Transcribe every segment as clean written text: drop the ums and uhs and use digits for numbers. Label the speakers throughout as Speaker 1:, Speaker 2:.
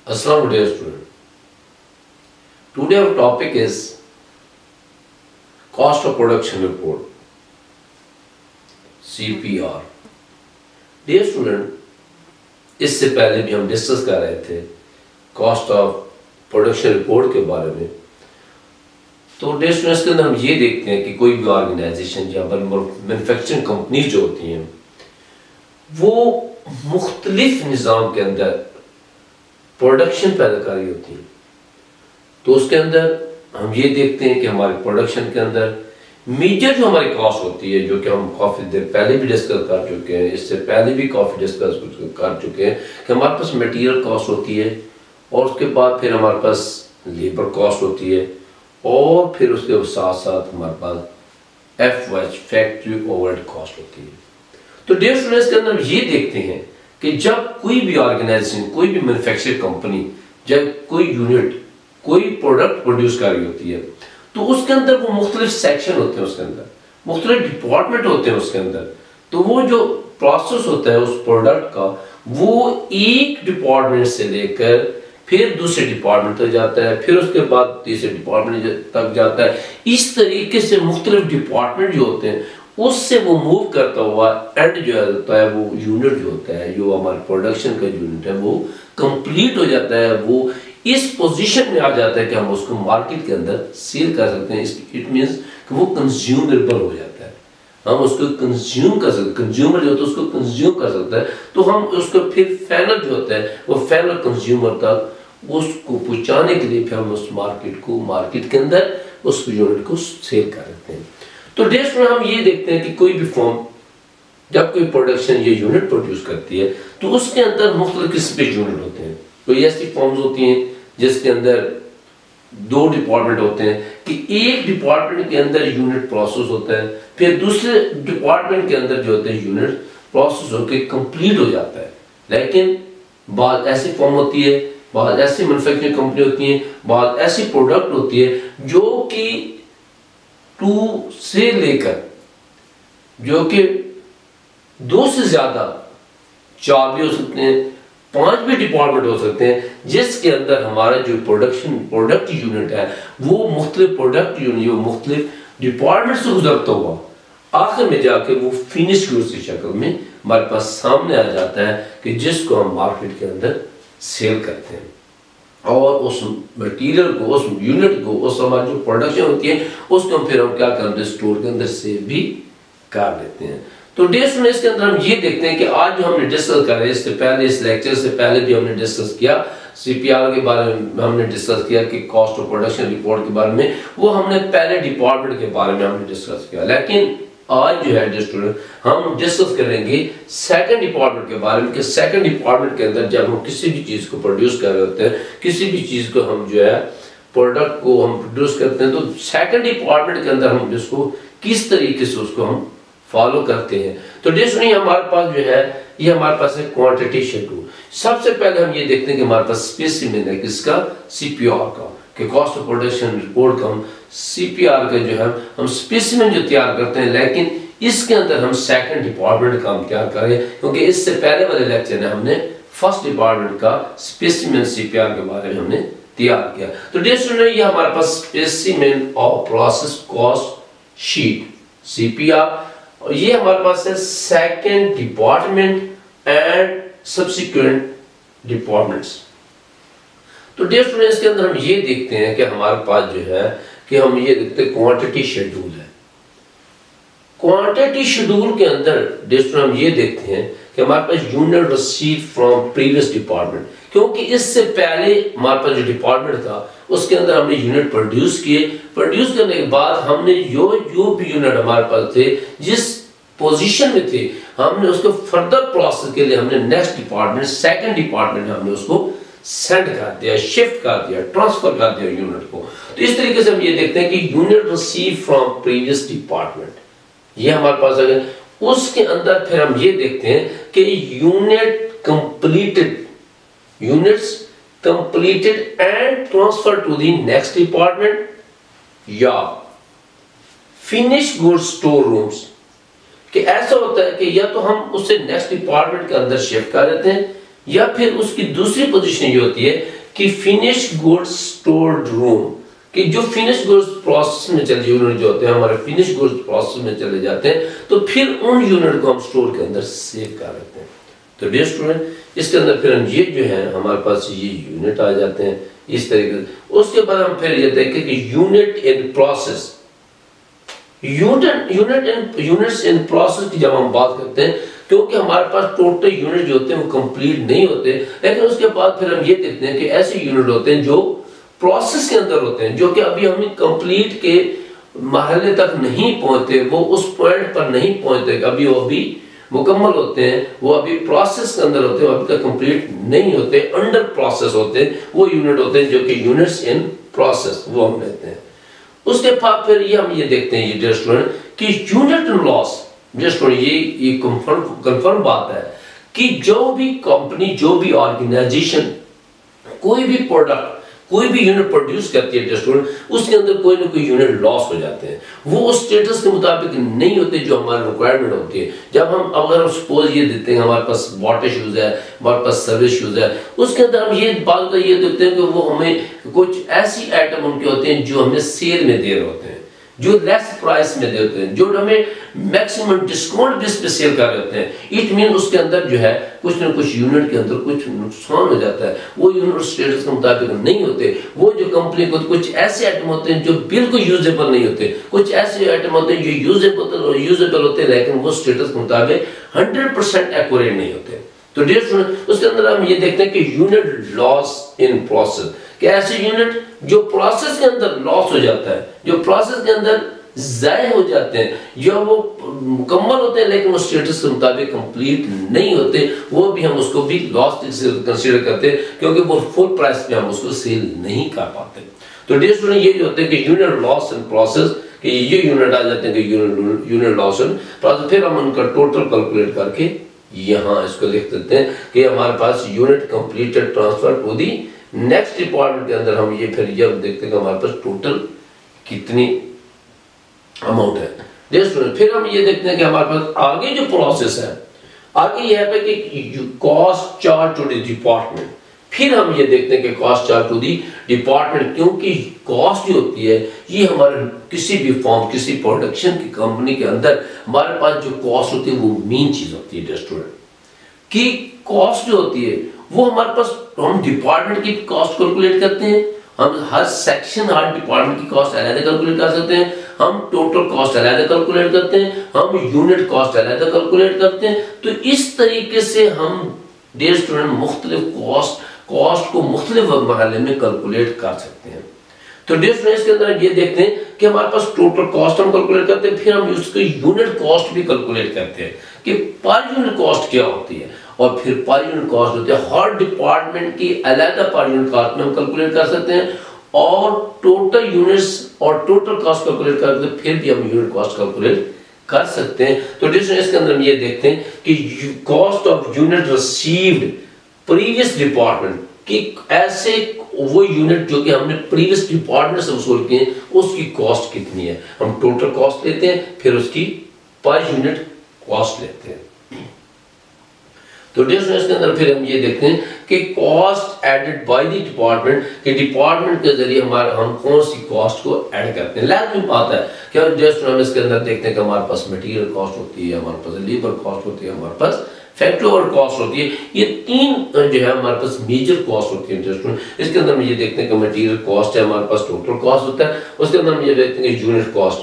Speaker 1: Assalamu dear student. Today our topic is cost of production report, CPR. Dear student, इससे पहले भी हम discuss कर रहे थे कॉस्ट ऑफ प्रोडक्शन रिपोर्ट के बारे में। तो डियर स्टूडेंट्स के अंदर हम ये देखते हैं कि कोई भी ऑर्गेनाइजेशन या मैन्युफैक्चरिंग कंपनी जो होती हैं वो मुख्तलिफ निज़ाम के अंदर प्रोडक्शन पैदा कर रही होती है। तो उसके अंदर हम ये देखते हैं कि हमारे प्रोडक्शन के अंदर मेजर जो हमारी कॉस्ट होती है, जो कि हम काफ़ी देर पहले भी डिस्कस कर चुके हैं, इससे पहले भी काफ़ी डिस्कस कर चुके हैं कि हमारे पास मटेरियल कॉस्ट होती है और उसके बाद फिर हमारे पास लेबर कॉस्ट होती है और फिर उसके साथ साथ हमारे पास FOH फैक्ट्री ओवरहेड कॉस्ट होती है। तो डियर स्टूडेंट्स के अंदर हम ये देखते हैं कि जब कोई भी ऑर्गेनाइजेशन, कोई भी मैन्युफैक्चरिंग कंपनी, जब कोई यूनिट कोई प्रोडक्ट प्रोड्यूस कर रही होती है तो उसके अंदर वो मुख्तलिफ सेक्शन होते हैं, उसके अंदर मुख्तलिफ डिपार्टमेंट होते हैं उसके अंदर। तो वो जो प्रोसेस होता है उस प्रोडक्ट का, वो एक डिपार्टमेंट से लेकर फिर दूसरे डिपार्टमेंट तक जाता है, फिर उसके बाद तीसरे डिपार्टमेंट तक जाता है। इस तरीके से मुख्तलिफ डिपार्टमेंट जो होते हैं उससे वो मूव करता हुआ एंड जो होता है वो यूनिट जो होता है, जो हमारे प्रोडक्शन का यूनिट है, वो कंप्लीट हो जाता है। वो इस पोजीशन में आ जाता है कि हम उसको मार्केट के अंदर सेल कर सकते हैं। इट मींस कि वो कंज्यूमेबल हो जाता है, हम उसको कंज्यूम कर सकते, कंज्यूमर जो होता है उसको कंज्यूम कर सकता है। तो हम उसको फिर फाइनल जो होता है वो फाइनल कंज्यूमर तक उसको पहुंचाने के लिए फिर हम उस मार्केट के अंदर उस यूनिट को सेल कर सकते हैं। तो डियर स्टूडेंट, हम ये देखते हैं कि कोई भी फर्म जब कोई प्रोडक्शन ये यूनिट प्रोड्यूस करती है तो उसके अंदर मुख्तलिफ किस्म के यूनिट होते हैं। कोई ऐसी फर्म्स होती हैं जिसके अंदर दो डिपार्टमेंट होते हैं कि एक डिपार्टमेंट के अंदर यूनिट प्रोसेस होता है, फिर दूसरे डिपार्टमेंट के अंदर जो होते हैं यूनिट प्रोसेस होकर कंप्लीट हो जाता है। लेकिन बाद ऐसी फर्म होती है, बाद ऐसी मैन्युफैक्चरिंग कंपनी होती है, बाद ऐसी प्रोडक्ट होती है जो कि 2 से लेकर जो कि 2 से ज्यादा 4 भी हो सकते हैं, 5 भी डिपार्टमेंट हो सकते हैं, जिसके अंदर हमारा जो प्रोडक्ट यूनिट है वो मुख्तलिफ प्रोडक्ट यूनिट मुख्तलिफ डिपार्टमेंट से गुजरता हुआ आखिर में जाके वो फिनिश गुड्स की शक्ल में हमारे पास सामने आ जाता है कि जिसको हम मार्केट के अंदर सेल करते हैं। और उस मटेरियल को, उस यूनिट को, उस हमारी जो प्रोडक्शन होती है उसको फिर हम क्या करते हैं, स्टोर के अंदर सेव भी कर लेते हैं। तो डियर स्टूडेंट्स के अंदर हम ये देखते हैं कि आज जो हमने डिस्कस कर रहे हैं, इससे पहले इस लेक्चर से पहले भी हमने डिस्कस किया CPR के बारे में, हमने डिस्कस किया कि कॉस्ट ऑफ प्रोडक्शन रिपोर्ट के बारे में, वो हमने पहले डिपार्टमेंट के बारे में हमने डिस्कस किया। लेकिन आज जो है डियर स्टूडेंट हम डिस्कस करेंगे सेकंड डिपार्टमेंट के बारे में कि सेकंड डिपार्टमेंट के अंदर जब हम किसी भी चीज को प्रोड्यूस कर रहे होते हैं, किसी भी चीज को हम जो है प्रोडक्ट को हम प्रोड्यूस करते हैं, तो सेकंड डिपार्टमेंट के अंदर हम इसको किस तरीके से उसको हम फॉलो करते हैं। तो डियर स्टूडेंट हमारे पास जो है ये हमारे पास है क्वांटिटी शेड्यूल। सबसे पहले हम ये देखते हैं कि हमारे पास स्पेसिमेन है किसका, CPR का, कि कॉस्ट ऑफ प्रोडक्शन रिपोर्ट का हम CPR का जो है हम स्पेसिमेन जो तैयार करते हैं। लेकिन इसके अंदर हम सेकंड डिपार्टमेंट का हम तैयार करें, क्योंकि इससे पहले वाले लेक्चर में हमने फर्स्ट डिपार्टमेंट का स्पेसिमेन CPR के बारे में हमने तैयार किया। तो डियर स्टूडेंट ये हमारे पास specimen of process cost sheet CPR, और ये हमारे पास है second department and subsequent departments. तो डियर स्टूडेंट्स के अंदर हम ये देखते हैं कि हमारे पास जो है कि हम ये देखते हैं क्वांटिटी शेड्यूल है। क्वांटिटी शेड्यूल के अंदर डियर स्टूडेंट हम ये देखते हैं कि हमारे पास unit receive from previous department, क्योंकि इससे पहले हमारे पास जो डिपार्टमेंट था उसके अंदर हमने यूनिट प्रोड्यूस किए, प्रोड्यूस करने के बाद हमने जो भी यूनिट हमारे पास थे, जिस पोजीशन में थे, हमने उसको फर्दर प्रोसेस के लिए हमने नेक्स्ट डिपार्टमेंट, सेकंड डिपार्टमेंट हमने उसको सेंड कर दिया, शिफ्ट कर दिया, ट्रांसफर कर दिया यूनिट को। तो इस तरीके से हम ये देखते हैं कि unit receive from previous department, ये हमारे पास आ गया। उसके अंदर फिर हम ये देखते हैं कि units completed and transfer to the next department या फिनिश गुड्स स्टोर रूम्स, कि ऐसा होता है कि या तो हम उसे नेक्स्ट डिपार्टमेंट के अंदर शिफ्ट कर देते हैं या फिर उसकी दूसरी पोजीशन ये होती है कि फिनिश गुड्स स्टोर्ड रूम, कि जो फिनिश गुड्स प्रोसेस में चले यूनिट जो होते हैं हमारे फिनिश गुड्स प्रोसेस में चले जाते हैं, तो फिर उन यूनिट को हम स्टोर के अंदर सेव कर लेते हैं। तो डियर स्टूडेंट इसके अंदर फिर हम ये जो है हमारे पास ये यूनिट आ जाते हैं इस तरीके से। उसके बाद हम फिर ये देखें कि unit in process, units in process की जब हम बात करते हैं, क्योंकि हमारे पास टोटल यूनिट जो होते हैं वो कंप्लीट नहीं होते, लेकिन उसके बाद फिर हम ये देखते हैं कि ऐसे यूनिट होते हैं जो प्रोसेस के अंदर होते हैं, जो कि अभी हम कंप्लीट के मरहले तक नहीं पहुंचते, वो उस पॉइंट पर नहीं पहुंचते, अभी वो भी मुकम्मल होते हैं, वो अभी प्रोसेस के अंदर होते हैं, अभी तक कंप्लीट नहीं होते, अंडर प्रोसेस होते हैं, वो यूनिट होते हैं जो कि यूनिट्स इन प्रोसेस वो हम लेते हैं। उसके बाद फिर ये हम ये देखते हैं ये डियर स्टूडेंट कि unit in loss, dear student ये कंफर्म बात है कि जो भी कंपनी, जो भी ऑर्गेनाइजेशन कोई भी प्रोडक्ट, कोई भी यूनिट प्रोड्यूस करती है डियर स्टूडेंट, उसके अंदर कोई ना कोई यूनिट लॉस हो जाते हैं, वो उस स्टेटस के मुताबिक नहीं होते जो हमारी रिक्वायरमेंट होती है। जब हम अगर सपोज ये देते हैं हमारे पास वाटर शूज है, हमारे पास सर्विस शूज है, उसके अंदर हम ये बात का ये देखते हैं कि वो हमें कुछ ऐसी आइटम उनके होते हैं जो हमें सेल में दे रहे होते हैं, जो लेस प्राइस में देते हैं, जो हमें मैक्सिमम डिस्काउंट बेस पे सेल कर रहे होते हैं। इट मीन उसके अंदर जो है कुछ ना कुछ यूनिट के अंदर कुछ नुकसान हो जाता है, वो यूनिट स्टेटस के मुताबिक नहीं होते। वो जो कंपनी को कुछ ऐसे आइटम होते हैं जो बिल्कुल यूजेबल नहीं होते, कुछ ऐसे आइटम होते हैं जो यूजेबल होते हैं, लेकिन वो स्टेटस के मुताबिक 100% एक्यूरेट नहीं होते। तो डियर स्टूडेंट उसके अंदर हम ये देखते हैं कि यूनिट लॉस इन प्रोसेस, कि ऐसे यूनिट जो प्रोसेस के अंदर लॉस हो जाता है, जो प्रोसेस के अंदर ज़ाय हो जाते हैं, जो वो मुकम्मल होते हैं लेकिन वो स्टेटस के मुताबिक कंप्लीट नहीं होते, वो भी हम उसको भी लॉस कंसीडर करते हैं, क्योंकि वो फुल प्राइस पे हम उसको सेल नहीं कर पाते। तो डियर स्टूडेंट ये जो होते हैं कि यूनिट लॉस इन प्रोसेस, कि ये यूनिट आ जाते हैं कि यूनिट लॉस इन प्रोसेस, फिर हम उनका टोटल कैलकुलेट करके यहाँ इसको लिख देते हैं कि हमारे पास unit completed transfer to the next department के अंदर हम ये फिर ये देखते हैं कि हमारे पास टोटल कितनी अमाउंट है। डियर स्टूडेंट फिर हम ये देखते हैं कि हमारे पास आगे जो प्रोसेस है, आगे ये है कि cost charge to the department, फिर हम ये देखते हैं कि cost charge to the department, क्योंकि कॉस्ट जो होती है ये हमारे किसी भी फॉर्म, किसी प्रोडक्शन की कंपनी के अंदर हमारे पास जो कॉस्ट होती है वो मेन चीज होती है स्टूडेंट, कि कॉस्ट जो होती है वो हमारे पास, हम डिपार्टमेंट की कॉस्ट कैलकुलेट करते हैं, हम हर सेक्शन हर डिपार्टमेंट की कॉस्ट अलग कैलकुलेट कर सकते हैं, हम टोटल कॉस्ट अलग कैलकुलेट करते हैं, हम यूनिट कॉस्ट अलग कैलकुलेट करते हैं। तो इस तरीके से हम डियर स्टूडेंट मुख्तलिफ कॉस्ट को मुख्तलिफ मरहले में कैलकुलेट कर सकते हैं। तो डियर स्टूडेंट इसके अंदर ये देखते हैं कि हमारे पास टोटल कॉस्ट हम कैलकुलेट करते हैं, फिर हम उसकी यूनिट कॉस्ट भी कैलकुलेट करते हैं कि पर यूनिट कॉस्ट क्या होती है, और फिर पर यूनिट कॉस्ट होती है हर डिपार्टमेंट की अलग पर यूनिट कॉस्ट में हम कैलकुलेट कर सकते हैं, और टोटल यूनिट्स और टोटल कॉस्ट कैलकुलेट करके फिर भी हम यूनिट कॉस्ट कैलकुलेट कर सकते हैं। तो डियर इसके अंदर हम ये देखते हैं कि cost of unit received previous department, कि ऐसे वो यूनिट जो कि हमने प्रीवियस डिपार्टमेंट से वसूल किए हैं उसकी कॉस्ट कितनी है, हम टोटल कॉस्ट लेते हैं फिर उसकी पर यूनिट कॉस्ट लेते हैं। तो इसके अंदर फिर हम ये देखते हैं कि cost added by the department, कि डिपार्टमेंट के जरिए हमारे हम कौन सी कॉस्ट को ऐड करते हैं। लाजमी बात है कि जस्ट हम इसके अंदर देखते हैं कि हमारे पास मटेरियल कॉस्ट होती है, हमारे पास लेबर कॉस्ट होती है, हमारे पास फैक्ट्री ओवर कॉस्ट होती है, ये तीन जो है हमारे पास मेजर कॉस्ट होती है। इसके अंदर हम ये देखते हैं कि मटेरियल कॉस्ट है, हमारे पास टोटल कॉस्ट होता है, उसके अंदर हम ये देखते हैं कि यूनिट कॉस्ट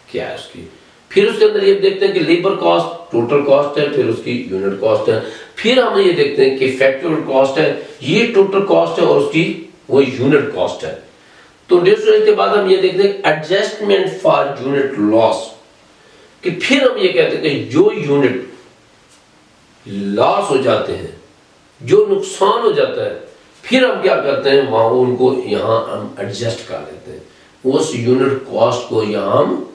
Speaker 1: क्या है उसकी, फिर उसके अंदर ये देखते हैं कि लेबर कॉस्ट टोटल कॉस्ट है, फिर उसकी यूनिट कॉस्ट है, फिर हम ये देखते हैं कि फैक्टरी कॉस्ट है, ये टोटल कॉस्ट है और उसकी वो यूनिट कॉस्ट है। तो इसके बाद हम ये देखते हैं एडजस्टमेंट फॉर यूनिट लॉस, कि फिर हम ये कहते हैं कि जो यूनिट लॉस हो जाते हैं, जो नुकसान हो जाता है, फिर हम क्या करते हैं वहां उनको यहाँ हम एडजस्ट कर लेते हैं, उस यूनिट कॉस्ट को यहाँ हम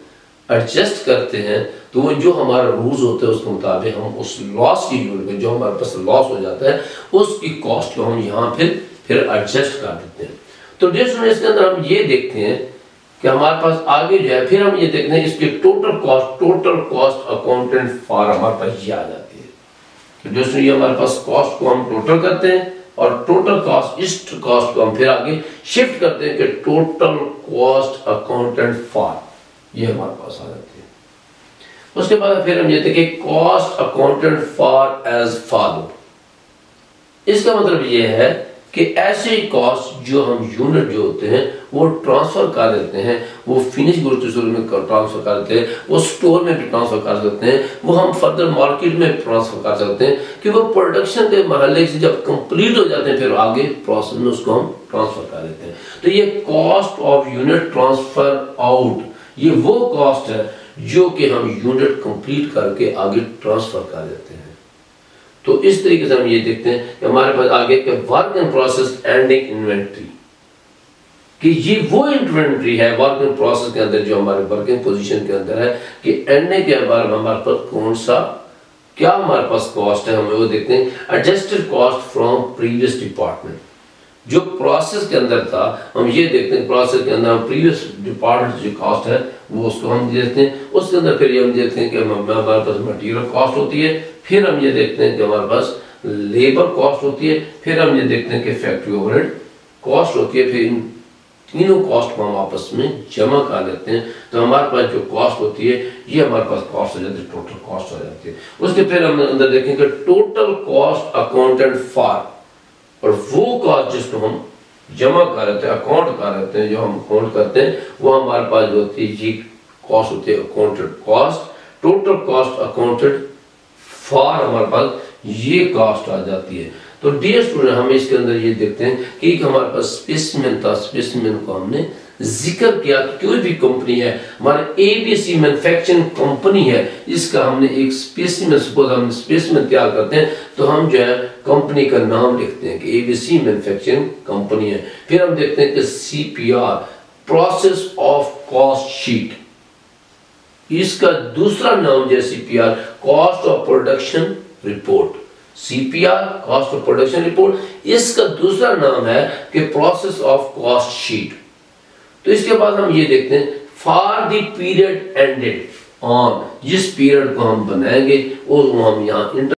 Speaker 1: एडजस्ट करते हैं। तो वो जो हमारा रूल्स होते हैं उसके मुताबिक हम उस लॉस की यूनिट को, जो हमारे पास लॉस हो जाता है उसकी कॉस्ट को हम यहाँ फिर एडजस्ट कर देते हैं। तो डियर इसके अंदर हम ये देखते हैं कि हमारे पास आगे जो है फिर हम ये देखते हैं इसकी टोटल कॉस्ट अकाउंटेंट फॉर हमारे पास ये आ जाती है। दोस्तों ये हमारे पास कॉस्ट को हम टोटल करते हैं और टोटल कॉस्ट, इस कॉस्ट को हम फिर आगे शिफ्ट करते हैं कि टोटल कॉस्ट अकाउंटेंट फॉर, ये हमारे पास आ जाती है। उसके बाद फिर हम ये देखते हैं cost accountant for as follow. इसका मतलब ये है कि ऐसे कॉस्ट जो हम यूनिट जो होते हैं वो ट्रांसफर कर देते हैं, वो फिनिश गुड्स में ट्रांसफर कर देते हैं, वो स्टोर में भी ट्रांसफर कर सकते हैं, वो हम फर्दर मार्केट में ट्रांसफर कर सकते हैं कि वो प्रोडक्शन के महल्ले से जब कंप्लीट हो जाते हैं फिर आगे प्रोसेस में उसको हम ट्रांसफर कर देते हैं। तो ये cost of unit transfer out, ये वो कॉस्ट है जो कि हम यूनिट कंप्लीट करके आगे ट्रांसफर कर देते हैं। तो इस तरीके से हम ये देखते हैं कि हमारे पास आगे के work in process ending inventory, कि ये वो इन्वेंट्री है वर्क इन प्रोसेस के अंदर जो हमारे वर्किंग पोजीशन के अंदर है कि एंडिंग के बारे में हमारे पास कौन सा क्या हमारे पास कॉस्ट है, हम वो देखते हैं। Adjusted cost from previous department, जो प्रोसेस के अंदर था हम ये देखते हैं, प्रोसेस के अंदर हम प्रीवियस डिपार्टमेंट जो कॉस्ट है वो उसको हम देखते हैं। उसके अंदर फिर ये हम देखते हैं कि हमारे पास मटेरियल कॉस्ट होती है, फिर हम ये देखते हैं कि हमारे पास लेबर कॉस्ट होती है, फिर हम ये देखते हैं कि फैक्ट्री ओवरहेड कॉस्ट होती है। फिर इन तीनों कॉस्ट को हम आपस में जमा कर लेते हैं तो हमारे पास जो कॉस्ट होती है ये हमारे पास कॉस्ट हो जाती है, टोटल कॉस्ट हो जाती है। उसके फिर हम अंदर देखेंगे टोटल कॉस्ट अकाउंटेंट फॉर, और वो कॉस्ट जिसको हम जमा कर लेते हैं, अकाउंट कर लेते हैं, जो हम अकाउंट करते हैं वो हमारे पास जो होती है जी कॉस्ट होती है accounted cost. Total cost accounted for हमारे पास ये कॉस्ट आ जाती है। तो डियर स्टूडेंट हम इसके अंदर ये देखते हैं कि एक हमारे पास स्पेसिमेन था, स्पेसिमेन को हमने जिक्र किया कि कोई भी कंपनी है, हमारे एबीसी मैन्युफैक्चरिंग कंपनी है, इसका हमने एक स्पेसिमेन, सपोज हम स्पेसिमेन तैयार करते हैं तो हम जो है कंपनी का नाम लिखते हैं कि एबीसी मैन्युफैक्चरिंग कंपनी है। फिर हम देखते हैं कि CPR, process of cost sheet, इसका दूसरा नाम जो CPR cost of production report, CPR cost of production report, इसका दूसरा नाम है कि प्रोसेस ऑफ कॉस्ट शीट। तो इसके बाद हम ये देखते हैं for the period ended on, जिस पीरियड को हम बनाएंगे वो हम यहाँ